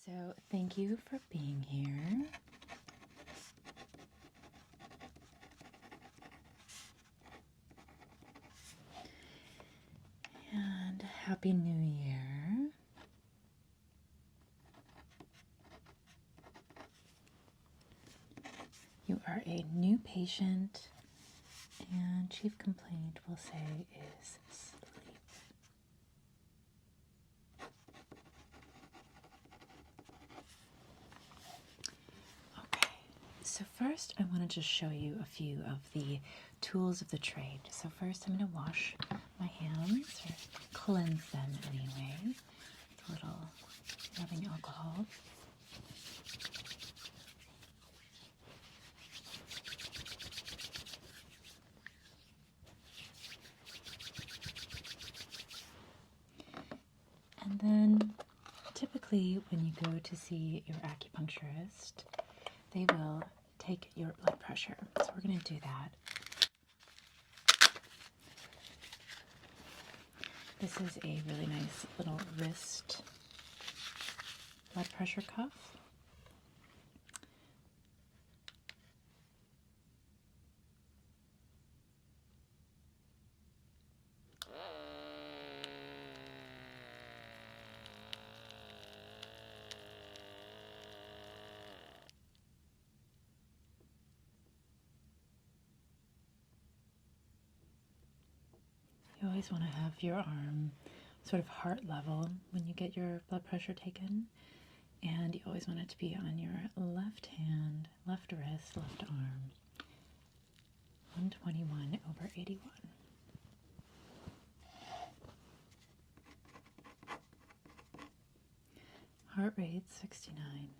So thank you for being here. And Happy New Year. You are a new patient, and chief complaint we'll say is sleep. Okay, so first I want to just show you a few of the tools of the trade. So first I'm going to wash my hands, or cleanse them anyway, with a little rubbing alcohol. And then typically when you go to see your acupuncturist, they will take your blood pressure. So we're going to do that. This is a really nice little wrist blood pressure cuff. You always want to have your arm sort of heart level when you get your blood pressure taken, and you always want it to be on your left hand, left wrist, left arm. 121/81. Heart rate 69.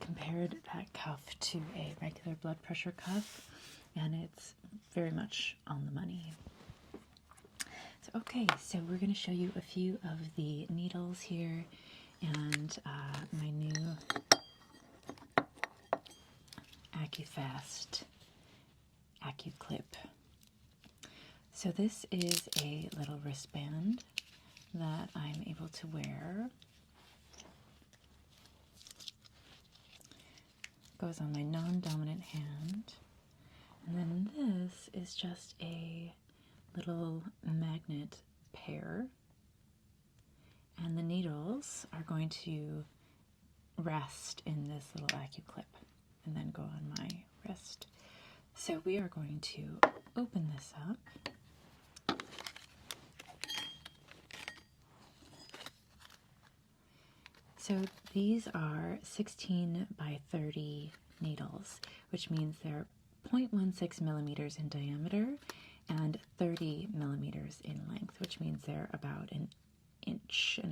Compared that cuff to a regular blood pressure cuff, and it's very much on the money. So okay, so we're going to show you a few of the needles here, and my new AcuFast AcuClip. So this is a little wristband that I'm able to wear. Goes on my non-dominant hand, and then this is just a little magnet pair, and the needles are going to rest in this little AcuClip and then go on my wrist. So we are going to open this up. So these are 16 by 30 needles, which means they're 0.16 millimeters in diameter and 30 millimeters in length, which means they're about 1.5 inches.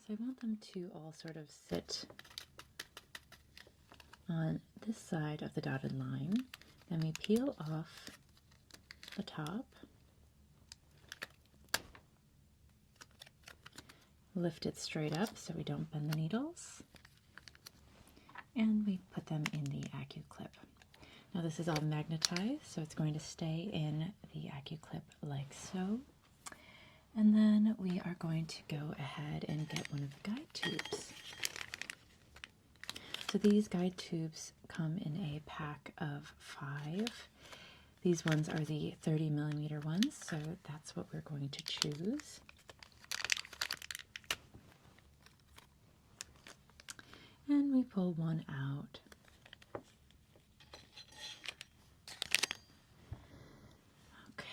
So I want them to all sort of sit on this side of the dotted line. Then we peel off the top, lift it straight up so we don't bend the needles, and we put them in the AcuClip. Now this is all magnetized, so it's going to stay in the AcuClip like so. And then we are going to go ahead and get one of the guide tubes. So these guide tubes come in a pack of 5. These ones are the 30 millimeter ones, so that's what we're going to choose. And we pull one out. Okay,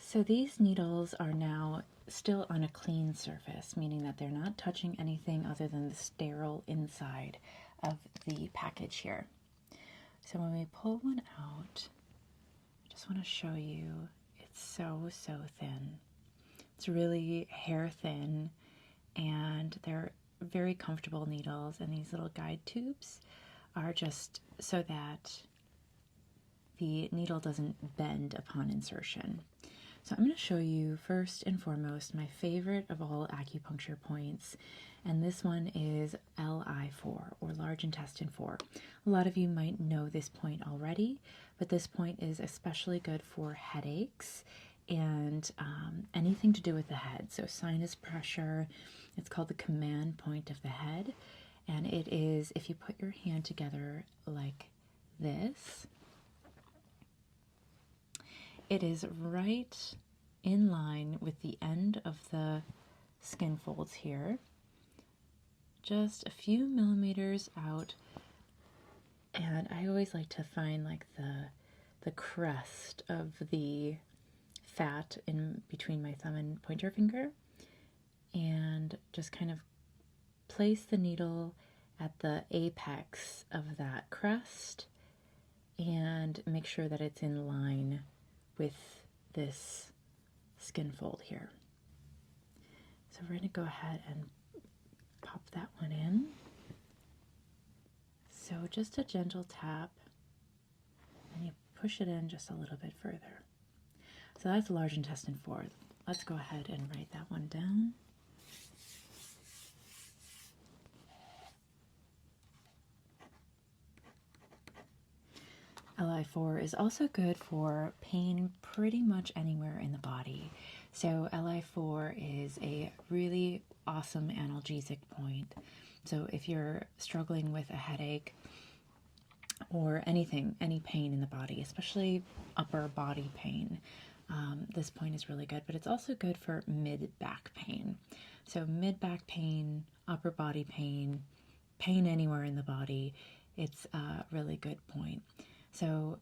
so these needles are now still on a clean surface, meaning that they're not touching anything other than the sterile inside of the package here. So when we pull one out, I just want to show you, it's so thin. It's really hair thin, and they're very comfortable needles, and these little guide tubes are just so that the needle doesn't bend upon insertion. So I'm going to show you first and foremost my favorite of all acupuncture points, and this one is LI4, or large intestine 4. A lot of you might know this point already, but this point is especially good for headaches and anything to do with the head. So sinus pressure, it's called the command point of the head, and it is, if you put your hand together like this, it is right in line with the end of the skin folds here, just a few millimeters out. And I always like to find like the crest of the fat in between my thumb and pointer finger, and just kind of place the needle at the apex of that crest and make sure that it's in line with this skin fold here. So we're going to go ahead and pop that one in. So just a gentle tap, and you push it in just a little bit further. So that's large intestine 4. Let's go ahead and write that one down. LI4 is also good for pain pretty much anywhere in the body. So LI4 is a really awesome analgesic point. So if you're struggling with a headache or anything, any pain in the body, especially upper body pain, this point is really good. But it's also good for mid-back pain. So mid-back pain, upper body pain, pain anywhere in the body, it's a really good point. So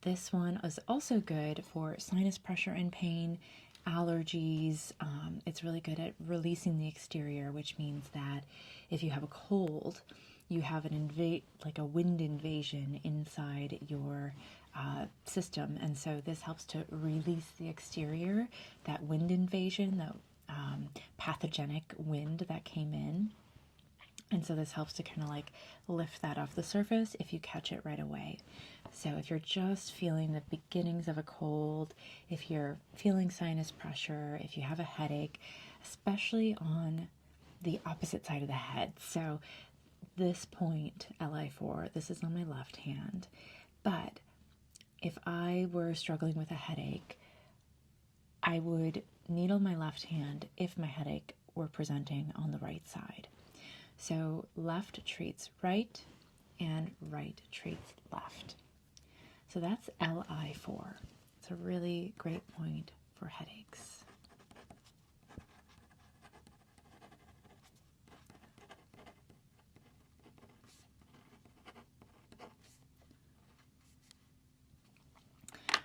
this one is also good for sinus pressure and pain, allergies. It's really good at releasing the exterior, which means that if you have a cold, you have like a wind invasion inside your system. And so this helps to release the exterior, that wind invasion, that pathogenic wind that came in. And so this helps to kind of like lift that off the surface if you catch it right away. So if you're just feeling the beginnings of a cold, if you're feeling sinus pressure, if you have a headache, especially on the opposite side of the head. So this point, LI4, this is on my left hand. But if I were struggling with a headache, I would needle my left hand if my headache were presenting on the right side. So left treats right and right treats left. So that's LI4. It's a really great point for headaches.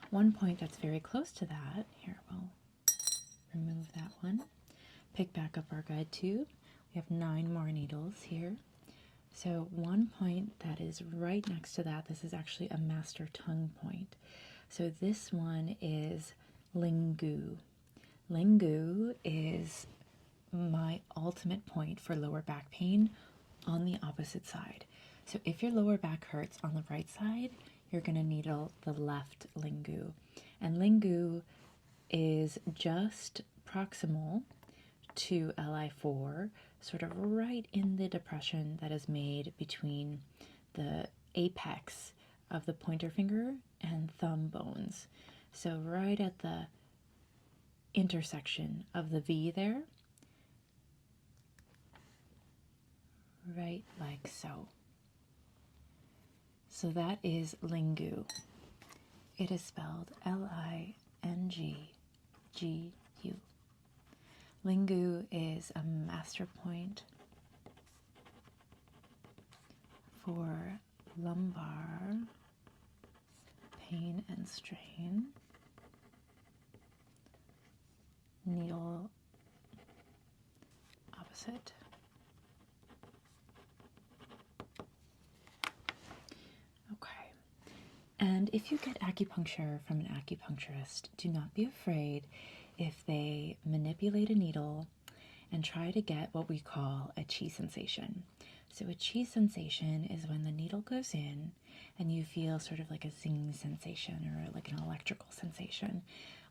One point that's very close to that, here we'll remove that one, pick back up our guide tube. We have 9 more needles here. So one point that is right next to that, this is actually a master tongue point. So this one is Ling Gu. Ling Gu is my ultimate point for lower back pain on the opposite side. So if your lower back hurts on the right side, you're going to needle the left Ling Gu. And Ling Gu is just proximal to LI4, sort of right in the depression that is made between the apex of the pointer finger and thumb bones. So right at the intersection of the V there, right like so. So that is Ling Gu. It is spelled L-I-N-G-G-U. Ling Gu is a master point for lumbar pain and strain. Needle opposite. Okay. And if you get acupuncture from an acupuncturist, do not be afraid if they manipulate a needle and try to get what we call a chi sensation. So a chi sensation is when the needle goes in and you feel sort of like a zing sensation or like an electrical sensation.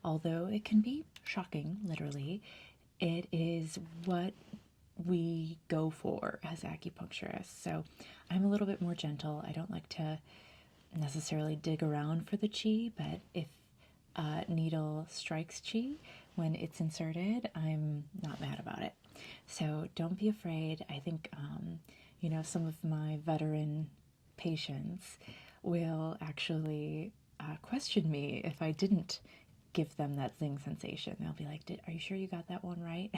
Although it can be shocking, literally, it is what we go for as acupuncturists. So I'm a little bit more gentle. I don't like to necessarily dig around for the chi, but if a needle strikes chi when it's inserted, I'm not mad about it. So don't be afraid. I think, some of my veteran patients will actually question me if I didn't give them that zing sensation. They'll be like, are you sure you got that one right?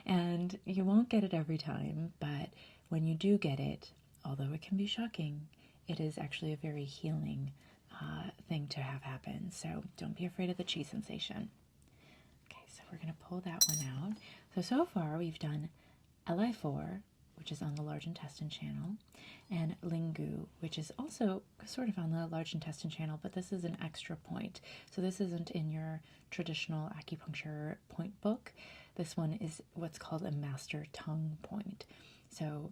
And you won't get it every time, but when you do get it, although it can be shocking, it is actually a very healing thing to have happen. So don't be afraid of the chi sensation. Okay, so we're going to pull that one out. So far we've done Li4, which is on the large intestine channel, and Ling Gu, which is also sort of on the large intestine channel, but this is an extra point. So this isn't in your traditional acupuncture point book. This one is what's called a master tongue point. So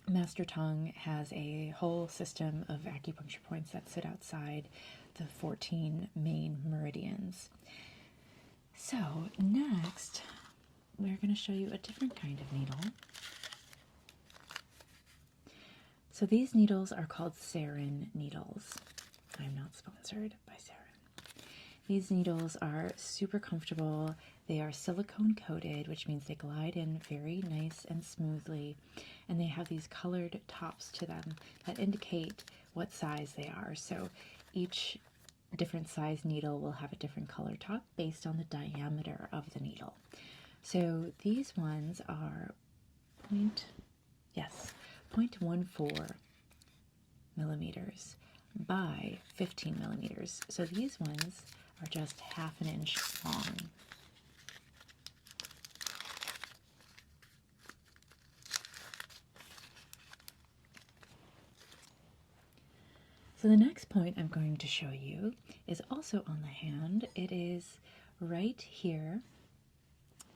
master tongue has a whole system of acupuncture points that sit outside the 14 main meridians. So next, we're going to show you a different kind of needle. So these needles are called sarin needles. I'm not sponsored by sarin. These needles are super comfortable. They are silicone coated, which means they glide in very nice and smoothly. And they have these colored tops to them that indicate what size they are. So each different size needle will have a different color top based on the diameter of the needle. So these ones are 0.14 millimeters by 15 millimeters. So these ones are just half an inch long. So the next point I'm going to show you is also on the hand. It is right here,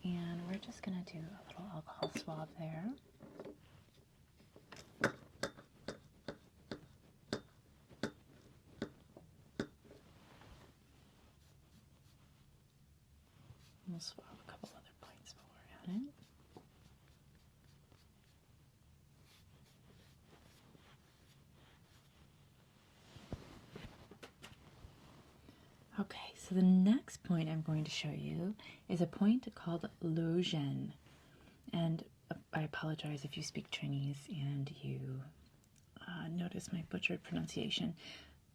and we're just going to do a little alcohol swab there. We'll swab a couple other points while we're at it. Okay, so the next point I'm going to show you is a point called Luo Zhen. And I apologize if you speak Chinese and you notice my butchered pronunciation.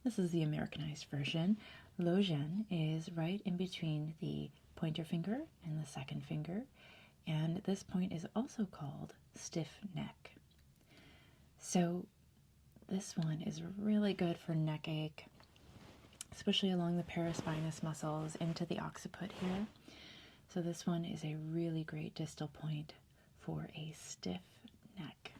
This is the Americanized version. Luo Zhen is right in between the pointer finger and the second finger, and this point is also called stiff neck. So this one is really good for neck ache, especially along the paraspinous muscles into the occiput here. So this one is a really great distal point for a stiff neck.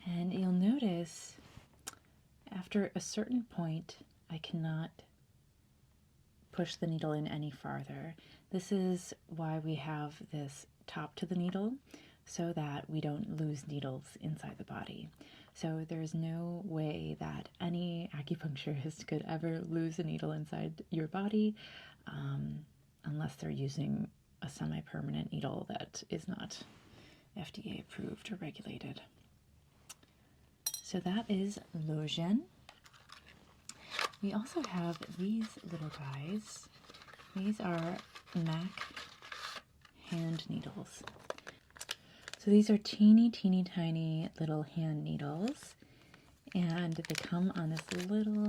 And you'll notice after a certain point, I cannot push the needle in any farther. This is why we have this top to the needle, so that we don't lose needles inside the body. So there's no way that any acupuncturist could ever lose a needle inside your body unless they're using a semi-permanent needle that is not FDA approved or regulated. So that is Luo Zhen. We also have these little guys. These are MAC hand needles. So these are teeny tiny little hand needles, and they come on this little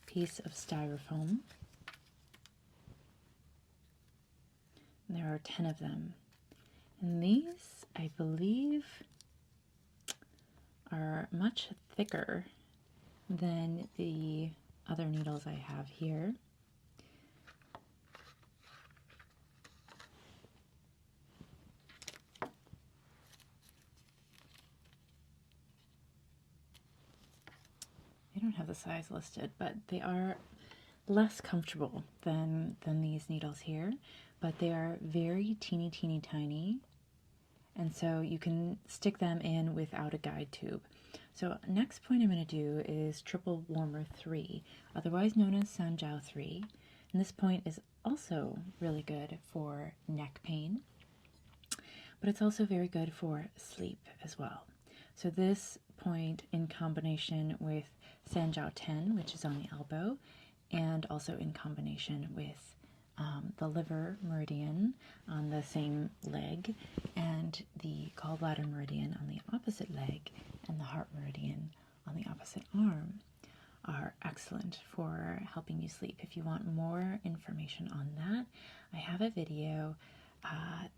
piece of styrofoam. And there are 10 of them. And these, I believe, are much thicker than the other needles I have here. the size listed, but they are less comfortable than these needles here, but they are very teeny tiny, and so you can stick them in without a guide tube. So next point I'm going to do is triple warmer 3, otherwise known as Sanjiao 3, and this point is also really good for neck pain, but it's also very good for sleep as well. So this point, in combination with Sanjiao 10, which is on the elbow, and also in combination with the liver meridian on the same leg, and the gallbladder meridian on the opposite leg, and the heart meridian on the opposite arm, are excellent for helping you sleep. If you want more information on that, I have a video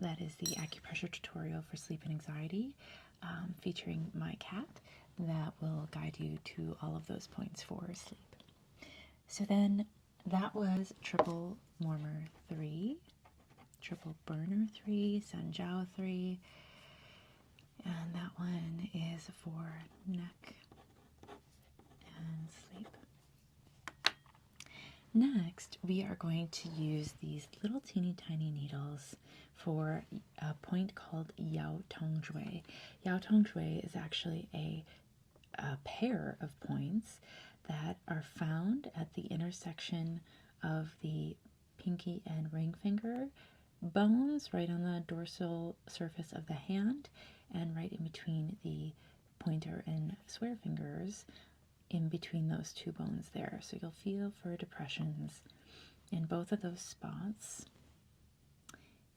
that is the acupressure tutorial for sleep and anxiety, featuring my cat, that will guide you to all of those points for sleep. So then that was triple warmer 3, triple burner 3, Sanjiao 3, and that one is for neck and sleep. Next, we are going to use these little teeny tiny needles for a point called Yao Tong Xue. Yao Tong Xue is actually a pair of points that are found at the intersection of the pinky and ring finger bones, right on the dorsal surface of the hand, and right in between the pointer and swear fingers, in between those two bones there. So you'll feel for depressions in both of those spots.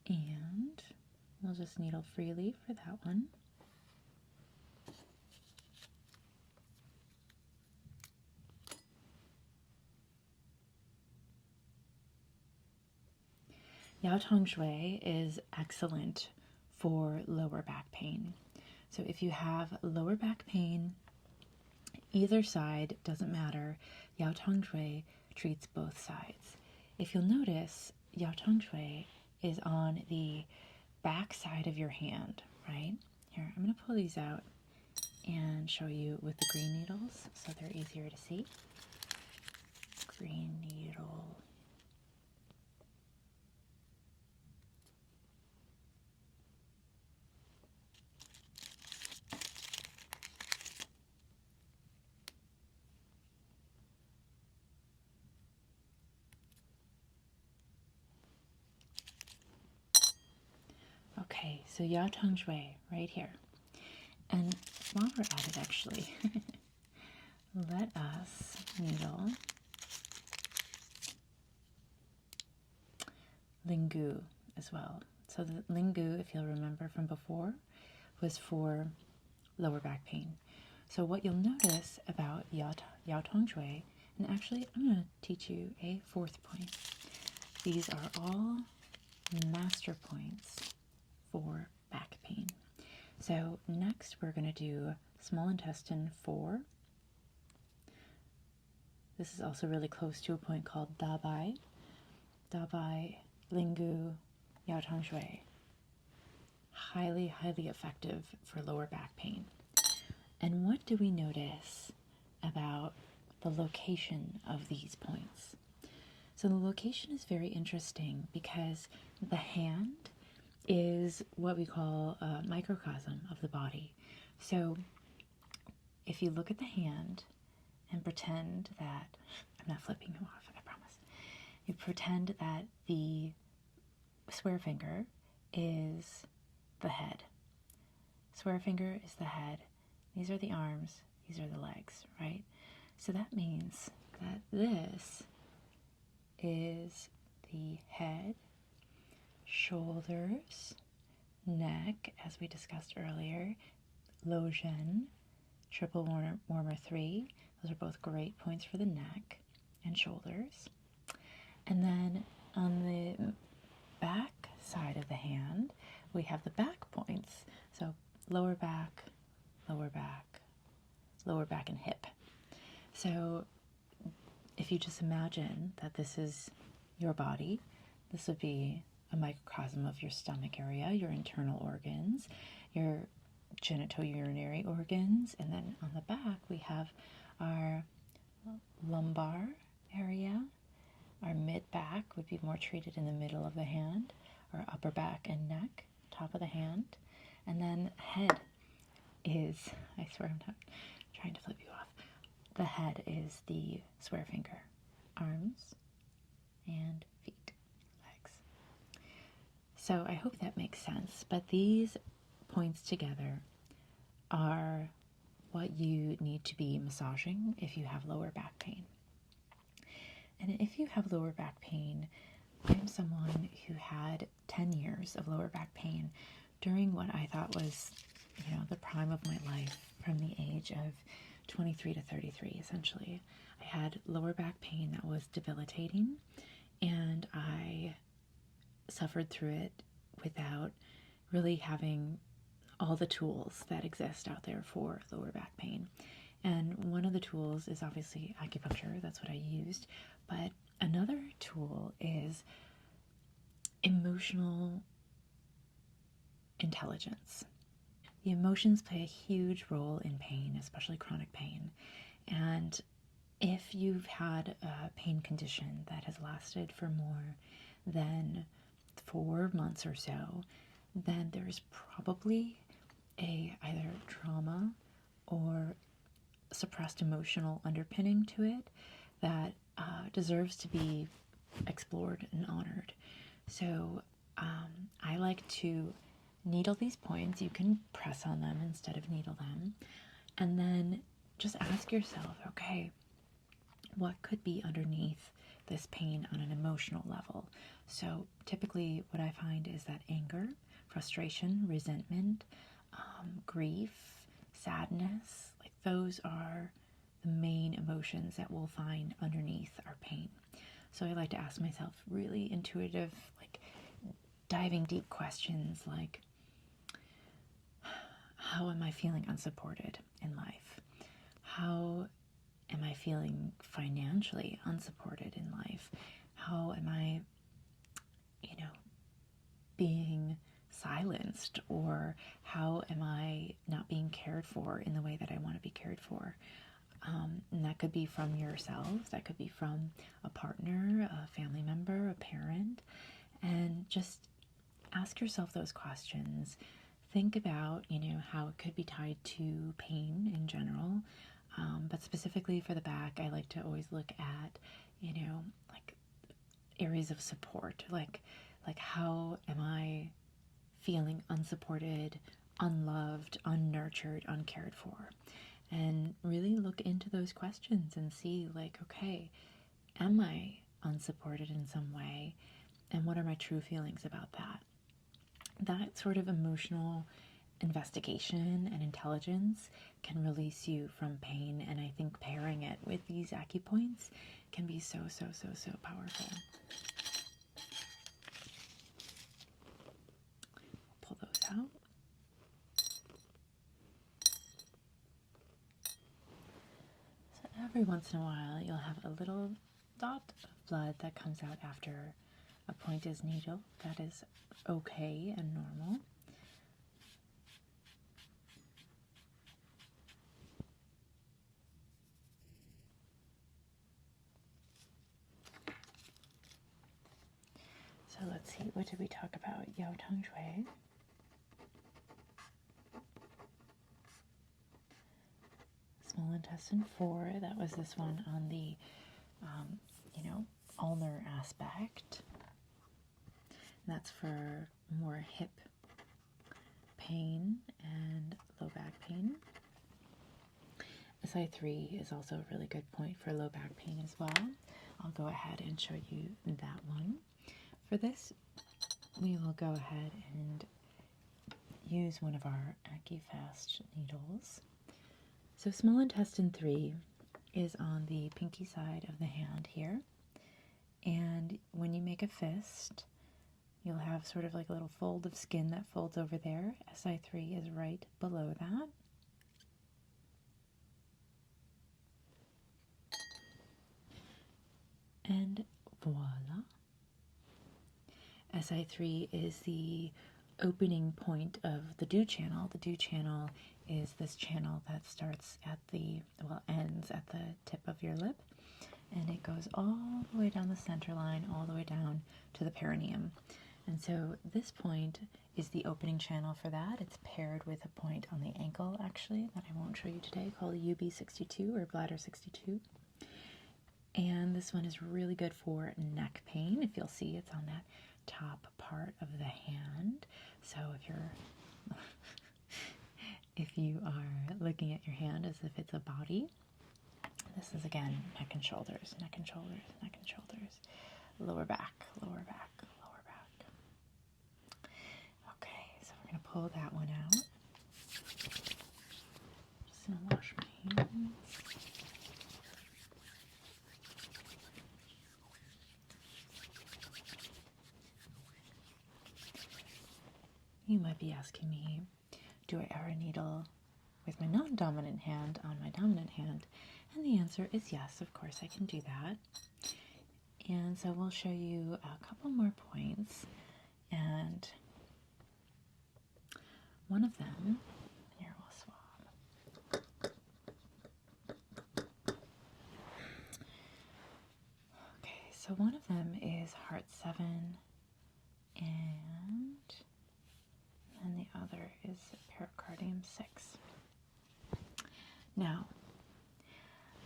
And we'll just needle freely for that one. Yao Tong Xue is excellent for lower back pain. So if you have lower back pain, either side, doesn't matter, Yao Tong Xue treats both sides. If you'll notice, Yao Tong Xue is on the back side of your hand, right? Here, I'm going to pull these out and show you with the green needles so they're easier to see. Green needle. Okay, so Yao Tong Xue right here. And while we're at it, actually, let us needle Ling Gu as well. So the Ling Gu, if you'll remember from before, was for lower back pain. So what you'll notice about Yao Tong Xue, and actually I'm going to teach you a fourth point. These are all master points for back pain. So next we're going to do small intestine 4. This is also really close to a point called Da Bai. Da Bai, Ling Gu, Yao Tong Xue. Highly, highly effective for lower back pain. And what do we notice about the location of these points? So the location is very interesting because the hand is what we call a microcosm of the body. So if you look at the hand and pretend that, I'm not flipping them off, I promise. You pretend that the swear finger is the head. Swear finger is the head. These are the arms, these are the legs, right? So that means that this is the head, shoulders, neck, as we discussed earlier, Luo Zhen, triple warmer 3. Those are both great points for the neck and shoulders. And then on the back side of the hand, we have the back points. So lower back, lower back, lower back, and hip. So if you just imagine that this is your body, this would be a microcosm of your stomach area, your internal organs, your genitourinary organs, and then on the back we have our lumbar area. Our mid-back would be more treated in the middle of the hand. Our upper back and neck, top of the hand. And then head is, I swear I'm not trying to flip you off. The head is the square finger. Arms and feet, legs. So I hope that makes sense. But these points together are what you need to be massaging if you have lower back pain. And if you have lower back pain, I'm someone who had 10 years of lower back pain during what I thought was, the prime of my life, from the age of 23 to 33, essentially. I had lower back pain that was debilitating, and I suffered through it without really having all the tools that exist out there for lower back pain. And one of the tools is obviously acupuncture. That's what I used. But another tool is emotional intelligence. The emotions play a huge role in pain, especially chronic pain. And if you've had a pain condition that has lasted for more than 4 months or so, then there's probably either trauma or suppressed emotional underpinning to it that deserves to be explored and honored. So I like to needle these points. You can press on them instead of needle them. And then just ask yourself, okay, what could be underneath this pain on an emotional level? So typically what I find is that anger, frustration, resentment, grief, sadness, like those are the main emotions that we'll find underneath our pain. So I like to ask myself really intuitive, like diving deep questions like, how am I feeling unsupported in life? How am I feeling financially unsupported in life? How am I, being silenced? Or how am I not being cared for in the way that I want to be cared for? And that could be from yourself, that could be from a partner, a family member, a parent. And just ask yourself those questions. Think about, how it could be tied to pain in general. But specifically for the back, I like to always look at, like areas of support. Like how am I feeling unsupported, unloved, unnurtured, uncared for? And really look into those questions and see, like, okay, am I unsupported in some way? And what are my true feelings about that? That sort of emotional investigation and intelligence can release you from pain. And I think pairing it with these acupoints can be so, so, so, so powerful. Pull those out. So every once in a while, you'll have a little dot of blood that comes out after a point is needled. That is okay and normal. So let's see, what did we talk about? Yao Tong Xue. Small intestine 4, that was this one on the, ulnar aspect. And that's for more hip pain and low back pain. SI3 is also a really good point for low back pain as well. I'll go ahead and show you that one. For this, we will go ahead and use one of our AcuFast needles. So small intestine 3 is on the pinky side of the hand here. And when you make a fist, you'll have sort of like a little fold of skin that folds over there. SI3 is right below that. And voila. SI3 is the opening point of the dew channel. The dew channel is this channel that starts at the, well, ends at the tip of your lip, and it goes all the way down the center line, all the way down to the perineum. And so this point is the opening channel for that. It's paired with a point on the ankle, actually, that I won't show you today, called UB62 or bladder 62. And this one is really good for neck pain. If you'll see, it's on that top part of the hand. So if you are looking at your hand as if it's a body, this is again neck and shoulders, neck and shoulders, neck and shoulders, lower back, lower back, lower back. Okay, so we're gonna pull that one out. Just gonna wash my hands. You might be asking me, do I ever needle with my non-dominant hand on my dominant hand? And the answer is yes, of course I can do that. And so we'll show you a couple more points, and one of them, here we'll swab. Okay, so one of them is heart 7, and the other is pericardium 6. Now,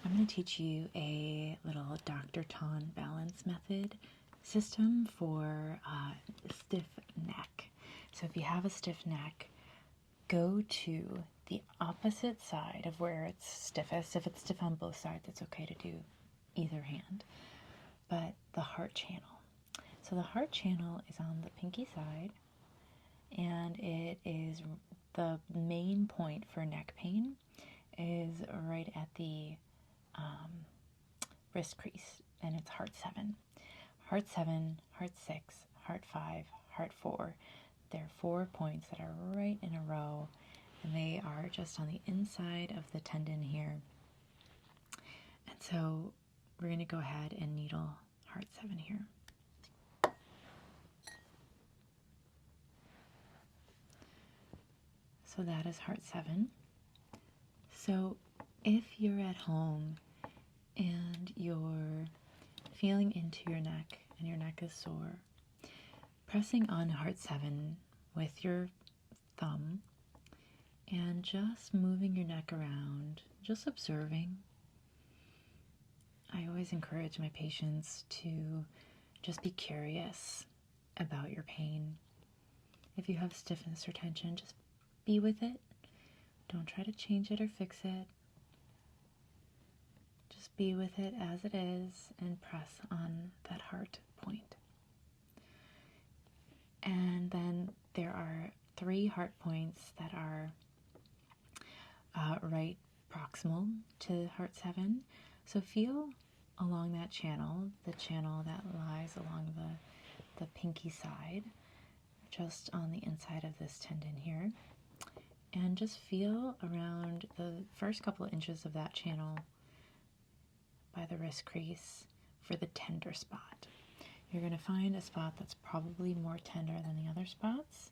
I'm going to teach you a little Dr. Ton balance method system for stiff neck. So if you have a stiff neck, go to the opposite side of where it's stiffest. If it's stiff on both sides, it's okay to do either hand. But the heart channel. So the heart channel is on the pinky side, and it is the main point for neck pain is right at the wrist crease, and it's heart 7. Heart 7, heart 6, heart 5, heart 4. There are 4 points that are right in a row, and they are just on the inside of the tendon here. And so we're going to go ahead and needle heart 7 here. So that is heart 7. So if you're at home and you're feeling into your neck and your neck is sore, pressing on heart 7 with your thumb and just moving your neck around, just observing. I always encourage my patients to just be curious about your pain. If you have stiffness or tension, just be with it. Don't try to change it or fix it. Just be with it as it is and press on that heart point. And then there are 3 heart points that are right proximal to heart 7. So feel along that channel, the channel that lies along the pinky side, just on the inside of this tendon here. And just feel around the first couple of inches of that channel by the wrist crease for the tender spot. You're going to find a spot that's probably more tender than the other spots.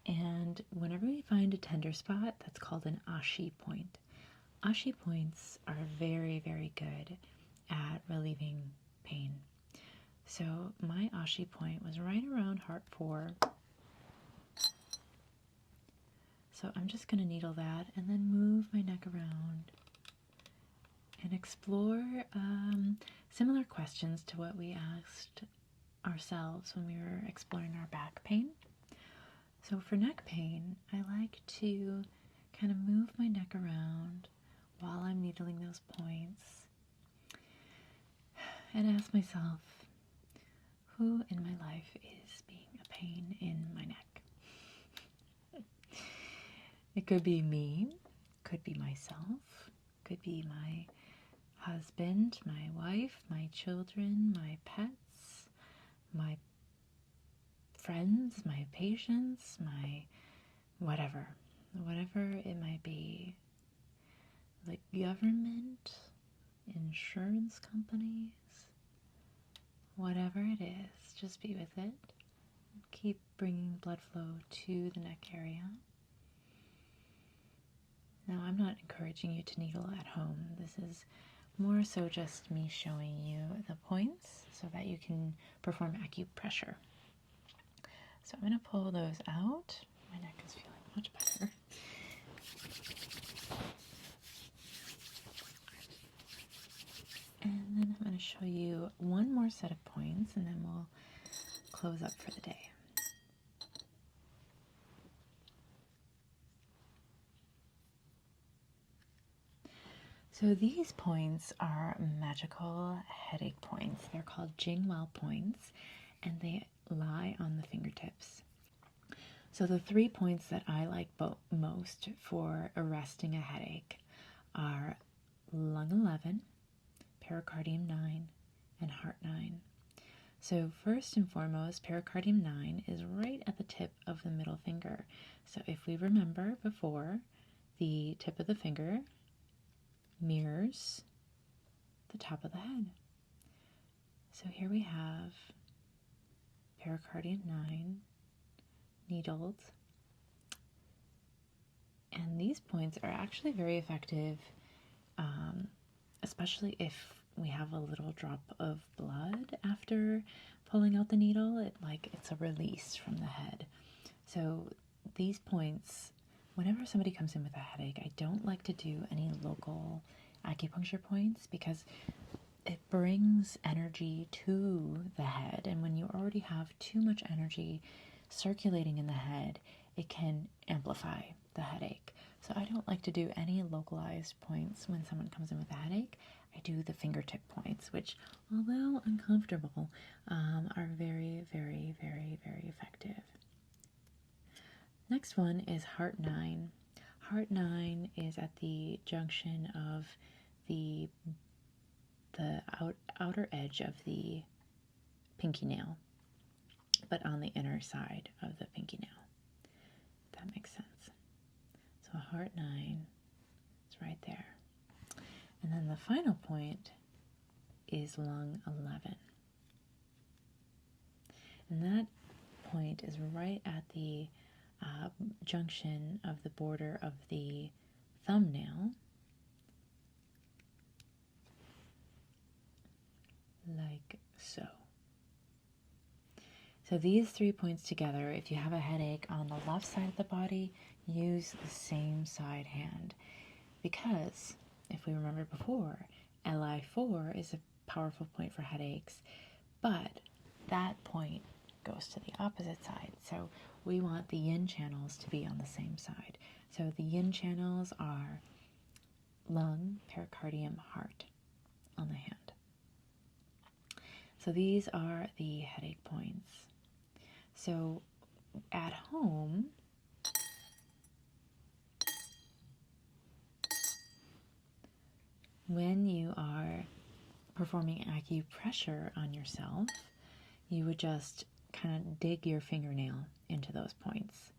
And whenever you find a tender spot, that's called an ashi point. Ashi points are very, very good at relieving pain. So my ashi point was right around heart 4. So I'm just going to needle that and then move my neck around and explore similar questions to what we asked ourselves when we were exploring our back pain. So for neck pain, I like to kind of move my neck around while I'm needling those points and ask myself, who in my life is being a pain in my neck? It could be me, could be myself, could be my husband, my wife, my children, my pets, my friends, my patients, my whatever it might be. The government, insurance companies, whatever it is, just be with it. Keep bringing blood flow to the neck area. Now, I'm not encouraging you to needle at home. This is more so just me showing you the points so that you can perform acupressure. So I'm going to pull those out. My neck is feeling much better. And then I'm going to show you one more set of points, and then we'll close up for the day. So these points are magical headache points. They're called Jingwell points, and they lie on the fingertips. So the 3 points that I like most for arresting a headache are lung 11, pericardium 9, and heart 9. So first and foremost, pericardium 9 is right at the tip of the middle finger. So if we remember before, the tip of the finger mirrors the top of the head. So here we have pericardium 9 needled, and these points are actually very effective, especially if we have a little drop of blood after pulling out the needle. It's a release from the head. So these points, whenever somebody comes in with a headache, I don't like to do any local acupuncture points because it brings energy to the head, and when you already have too much energy circulating in the head, it can amplify the headache. So I don't like to do any localized points when someone comes in with a headache. I do the fingertip points, which, although uncomfortable, are very, very, very, very effective. Next one is Heart 9. Heart 9 is at the junction of the outer edge of the pinky nail, but on the inner side of the pinky nail. If that makes sense. So Heart 9 is right there. And then the final point is Lung 11. And that point is right at the junction of the border of the thumbnail, like so. So these 3 points together, if you have a headache on the left side of the body, use the same side hand. Because, if we remember before, Li4 is a powerful point for headaches, but that point goes to the opposite side. So we want the yin channels to be on the same side. So the yin channels are lung, pericardium, heart on the hand. So these are the headache points. So at home, when you are performing acupressure on yourself, you would just kind of dig your fingernail into those points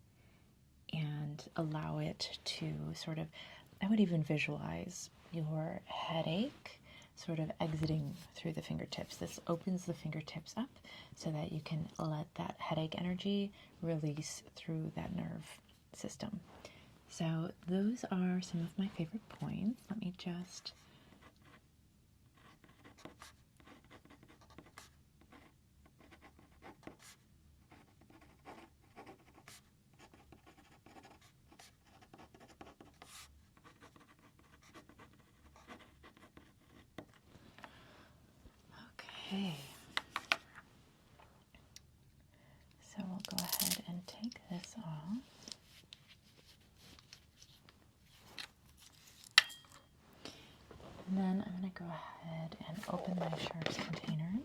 and allow it to sort of, I would even visualize your headache sort of exiting through the fingertips. This opens the fingertips up so that you can let that headache energy release through that nerve system. So those are some of my favorite points. Let me just okay. So we'll go ahead and take this off. And then I'm going to go ahead and open my sharps container.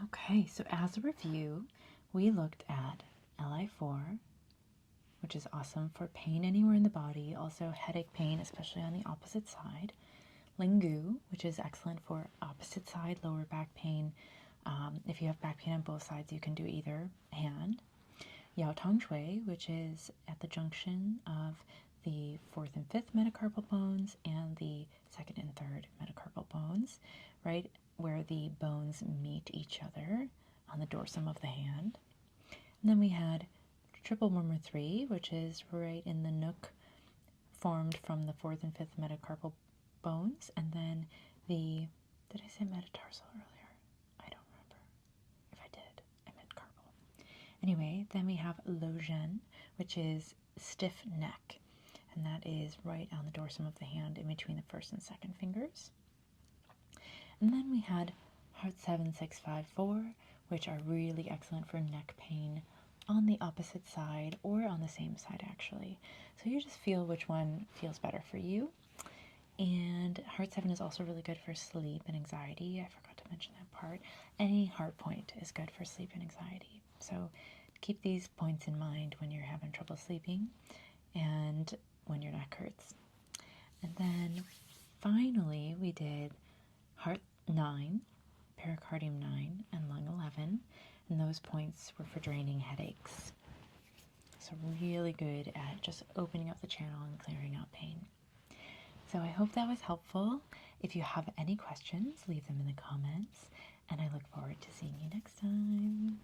Okay, so as a review, we looked at Li4, which is awesome for pain anywhere in the body, also headache pain, especially on the opposite side. Ling Gu, which is excellent for opposite side lower back pain. If you have back pain on both sides, you can do either hand. Yao Tong Xue, which is at the junction of the 4th and 5th metacarpal bones and the 2nd and 3rd metacarpal bones, right where the bones meet each other on the dorsum of the hand. And then we had triple murmur 3, which is right in the nook formed from the 4th and 5th metacarpal bones, and then the, did I say metatarsal earlier? I don't remember. If I did, I meant carpal. Anyway, then we have Luo Zhen, which is stiff neck, and that is right on the dorsum of the hand in between the 1st and 2nd fingers. And then we had Heart 7654, which are really excellent for neck pain on the opposite side or on the same side actually. So you just feel which one feels better for you. And Heart 7 is also really good for sleep and anxiety. I forgot to mention that part. Any heart point is good for sleep and anxiety. So keep these points in mind when you're having trouble sleeping and when your neck hurts. And then finally we did Heart 9, Pericardium 9, and Lung 11. And those points were for draining headaches. So really good at just opening up the channel and clearing out pain. So I hope that was helpful. If you have any questions, leave them in the comments. And I look forward to seeing you next time.